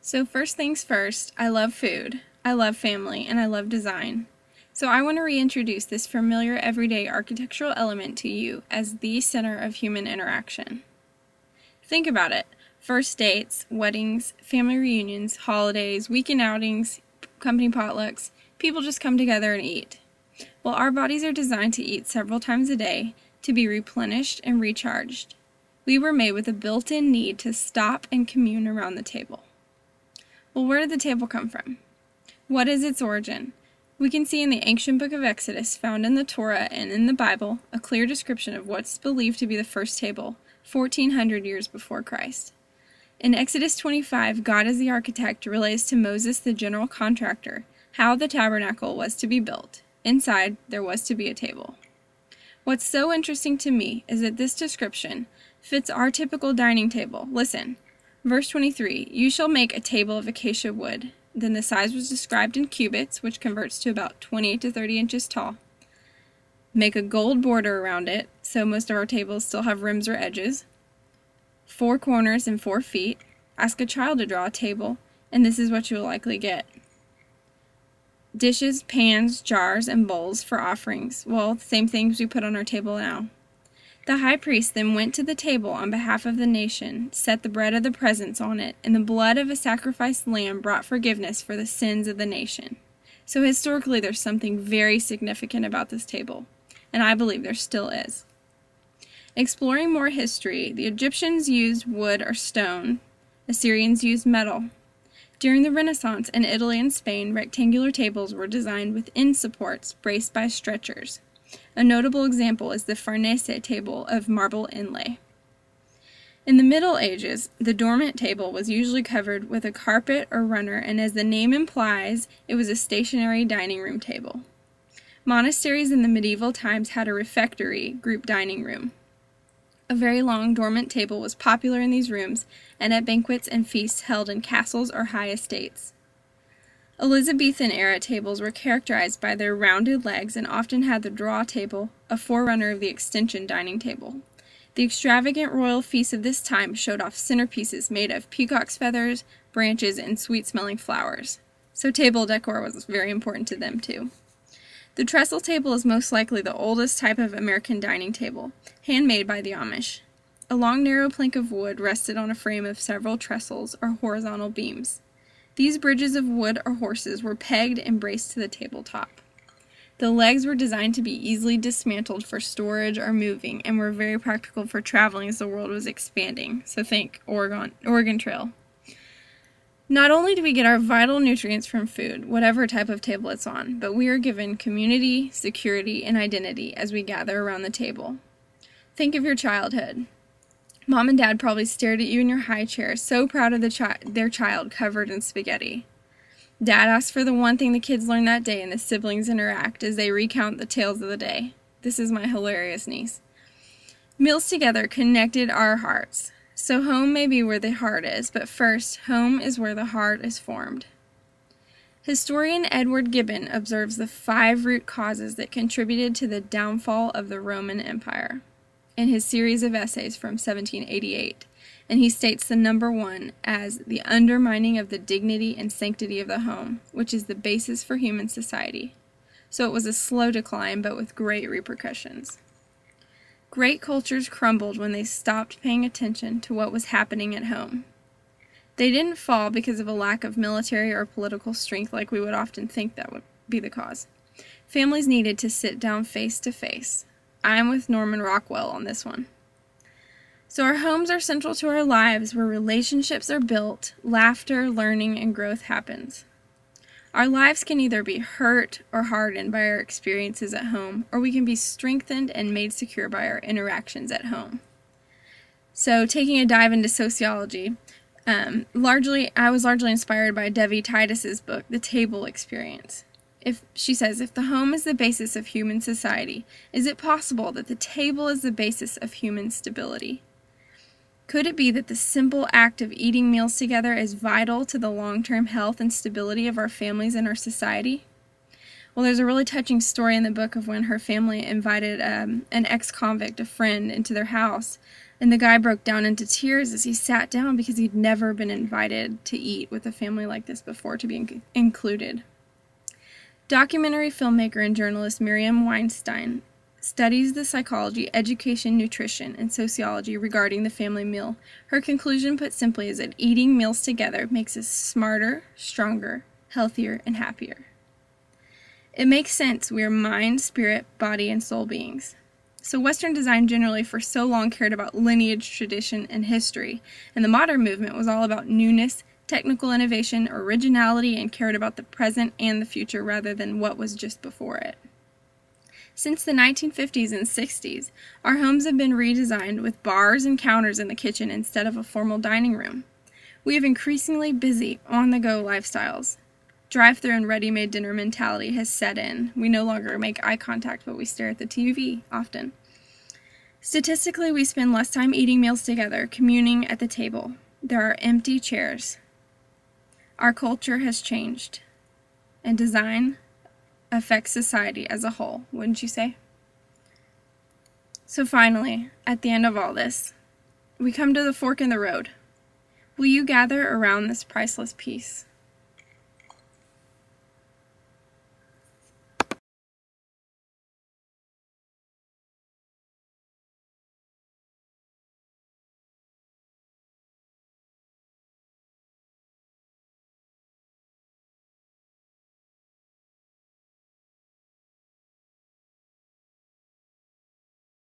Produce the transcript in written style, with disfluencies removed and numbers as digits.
So first things first, I love food, I love family, and I love design. So I want to reintroduce this familiar everyday architectural element to you as the center of human interaction. Think about it. First dates, weddings, family reunions, holidays, weekend outings, company potlucks, people just come together and eat. Well, our bodies are designed to eat several times a day to be replenished and recharged. We were made with a built-in need to stop and commune around the table. Well, where did the table come from? What is its origin? We can see in the ancient book of Exodus, found in the Torah and in the Bible, a clear description of what's believed to be the first table, 1400 years before Christ. In Exodus 25, God as the architect relays to Moses, the general contractor, how the tabernacle was to be built. Inside, there was to be a table. What's so interesting to me is that this description fits our typical dining table. Listen. Verse 23, you shall make a table of acacia wood. Then the size was described in cubits, which converts to about 28 to 30 inches tall. Make a gold border around it, so most of our tables still have rims or edges. 4 corners and 4 feet. Ask a child to draw a table, and this is what you will likely get. Dishes, pans, jars, and bowls for offerings. Well, same things we put on our table now. The high priest then went to the table on behalf of the nation, set the bread of the presence on it, and the blood of a sacrificed lamb brought forgiveness for the sins of the nation. So historically, there's something very significant about this table, and I believe there still is. Exploring more history, the Egyptians used wood or stone. Assyrians used metal. During the Renaissance in Italy and Spain, rectangular tables were designed with end supports braced by stretchers. A notable example is the Farnese table of marble inlay. In the Middle Ages, the dormant table was usually covered with a carpet or runner, and as the name implies, it was a stationary dining room table. Monasteries in the medieval times had a refectory, group dining room. A very long dormant table was popular in these rooms and at banquets and feasts held in castles or high estates. Elizabethan-era tables were characterized by their rounded legs and often had the draw table, a forerunner of the extension dining table. The extravagant royal feasts of this time showed off centerpieces made of peacock's feathers, branches, and sweet-smelling flowers. So table decor was very important to them, too. The trestle table is most likely the oldest type of American dining table, handmade by the Amish. A long, narrow plank of wood rested on a frame of several trestles or horizontal beams. These bridges of wood or horses were pegged and braced to the tabletop. The legs were designed to be easily dismantled for storage or moving and were very practical for traveling as the world was expanding. So think Oregon Trail. Not only do we get our vital nutrients from food, whatever type of table it's on, but we are given community, security, and identity as we gather around the table. Think of your childhood. Mom and Dad probably stared at you in your high chair, so proud of their child covered in spaghetti. Dad asks for the one thing the kids learn that day, and the siblings interact as they recount the tales of the day. This is my hilarious niece. Meals together connected our hearts. So home may be where the heart is, but first, home is where the heart is formed. Historian Edward Gibbon observes the 5 root causes that contributed to the downfall of the Roman Empire in his series of essays from 1788, and he states the number 1 as the undermining of the dignity and sanctity of the home, which is the basis for human society. So it was a slow decline, but with great repercussions. Great cultures crumbled when they stopped paying attention to what was happening at home. They didn't fall because of a lack of military or political strength like we would often think that would be the cause. Families needed to sit down face to face. I'm with Norman Rockwell on this one. So our homes are central to our lives, where relationships are built, laughter, learning, and growth happens. Our lives can either be hurt or hardened by our experiences at home, or we can be strengthened and made secure by our interactions at home. So taking a dive into sociology, I was largely inspired by Debbie Titus's book, The Table Experience. She says, if the home is the basis of human society, is it possible that the table is the basis of human stability? Could it be that the simple act of eating meals together is vital to the long-term health and stability of our families and our society? Well, there's a really touching story in the book of when her family invited an ex-convict, a friend, into their house And the guy broke down into tears as he sat down because he'd never been invited to eat with a family like this before to be included. Documentary filmmaker and journalist Miriam Weinstein studies the psychology, education, nutrition, and sociology regarding the family meal. Her conclusion, put simply, is that eating meals together makes us smarter, stronger, healthier, and happier. It makes sense. We are mind, spirit, body, and soul beings. So Western design generally for so long cared about lineage, tradition, and history, and the modern movement was all about newness, technical innovation, originality, and cared about the present and the future rather than what was just before it. Since the 1950s and 60s, our homes have been redesigned with bars and counters in the kitchen instead of a formal dining room. We have increasingly busy, on-the-go lifestyles. Drive-thru and ready-made dinner mentality has set in. We no longer make eye contact, but we stare at the TV often. Statistically, we spend less time eating meals together, communing at the table. There are empty chairs. Our culture has changed, and design affects society as a whole, wouldn't you say? So finally, at the end of all this, we come to the fork in the road. Will you gather around this priceless piece?